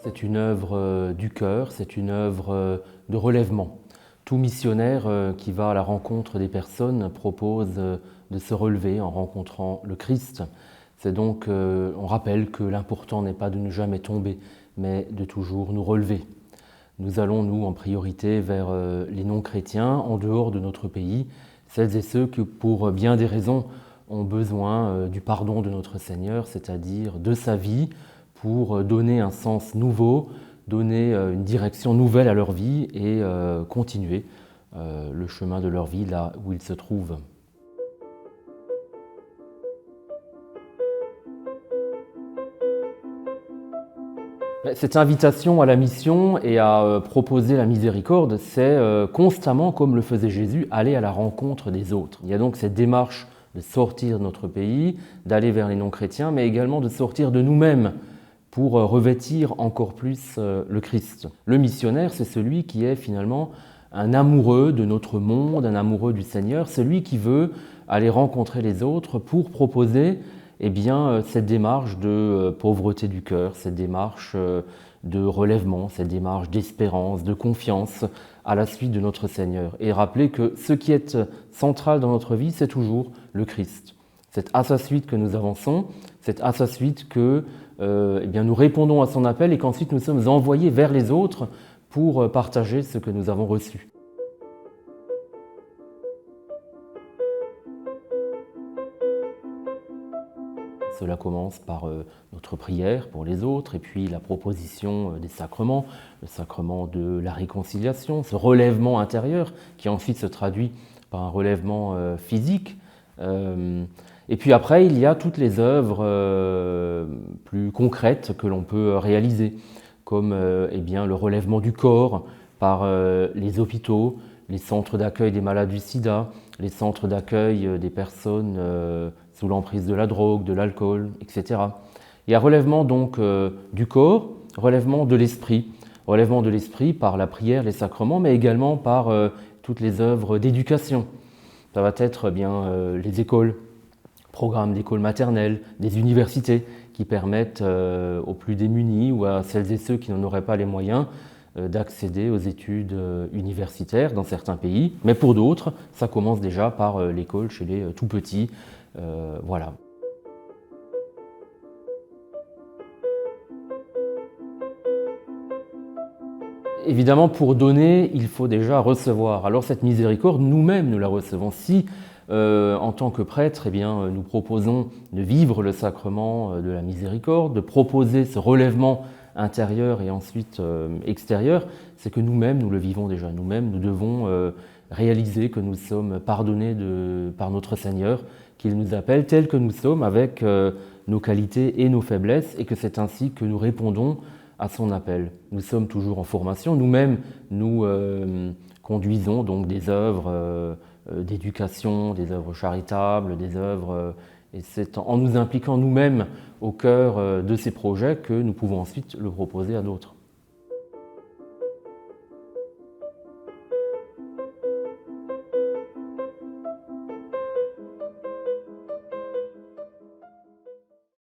C'est une œuvre du cœur, c'est une œuvre de relèvement. Tout missionnaire qui va à la rencontre des personnes propose de se relever en rencontrant le Christ. C'est donc, on rappelle que l'important n'est pas de ne jamais tomber, mais de toujours nous relever. Nous allons, nous, en priorité vers les non-chrétiens, en dehors de notre pays, celles et ceux qui, pour bien des raisons, ont besoin du pardon de notre Seigneur, c'est-à-dire de sa vie, pour donner un sens nouveau, donner une direction nouvelle à leur vie et continuer le chemin de leur vie là où ils se trouvent. Cette invitation à la mission et à proposer la miséricorde, c'est constamment, comme le faisait Jésus, aller à la rencontre des autres. Il y a donc cette démarche de sortir de notre pays, d'aller vers les non-chrétiens, mais également de sortir de nous-mêmes pour revêtir encore plus le Christ. Le missionnaire, c'est celui qui est finalement un amoureux de notre monde, un amoureux du Seigneur, celui qui veut aller rencontrer les autres pour proposer cette démarche de pauvreté du cœur, cette démarche de relèvement, cette démarche d'espérance, de confiance à la suite de notre Seigneur. Et rappeler que ce qui est central dans notre vie, c'est toujours le Christ. C'est à sa suite que nous avançons, c'est à sa suite que nous répondons à son appel et qu'ensuite nous sommes envoyés vers les autres pour partager ce que nous avons reçu. Cela commence par notre prière pour les autres et puis la proposition des sacrements, le sacrement de la réconciliation, ce relèvement intérieur qui ensuite se traduit par un relèvement physique. Et puis après, il y a toutes les œuvres plus concrètes que l'on peut réaliser, comme le relèvement du corps par les hôpitaux, les centres d'accueil des malades du sida, les centres d'accueil des personnes sous l'emprise de la drogue, de l'alcool, etc. Il y a relèvement donc du corps, relèvement de l'esprit par la prière, les sacrements, mais également par toutes les œuvres d'éducation. Ça va être les écoles, programmes d'écoles maternelles, des universités qui permettent aux plus démunis ou à celles et ceux qui n'en auraient pas les moyens d'accéder aux études universitaires dans certains pays. Mais pour d'autres, ça commence déjà par l'école chez les tout-petits. Voilà. Évidemment, pour donner, il faut déjà recevoir. Alors cette miséricorde, nous-mêmes, nous la recevons. Si, en tant que prêtre, nous proposons de vivre le sacrement de la miséricorde, de proposer ce relèvement intérieur et ensuite extérieur, c'est que nous-mêmes, nous le vivons déjà. Nous-mêmes, nous devons réaliser que nous sommes pardonnés par notre Seigneur, qu'il nous appelle tels que nous sommes avec nos qualités et nos faiblesses et que c'est ainsi que nous répondons à son appel. Nous sommes toujours en formation, nous-mêmes nous conduisons donc des œuvres d'éducation, des œuvres charitables, des œuvres et c'est en nous impliquant nous-mêmes au cœur de ces projets que nous pouvons ensuite le proposer à d'autres.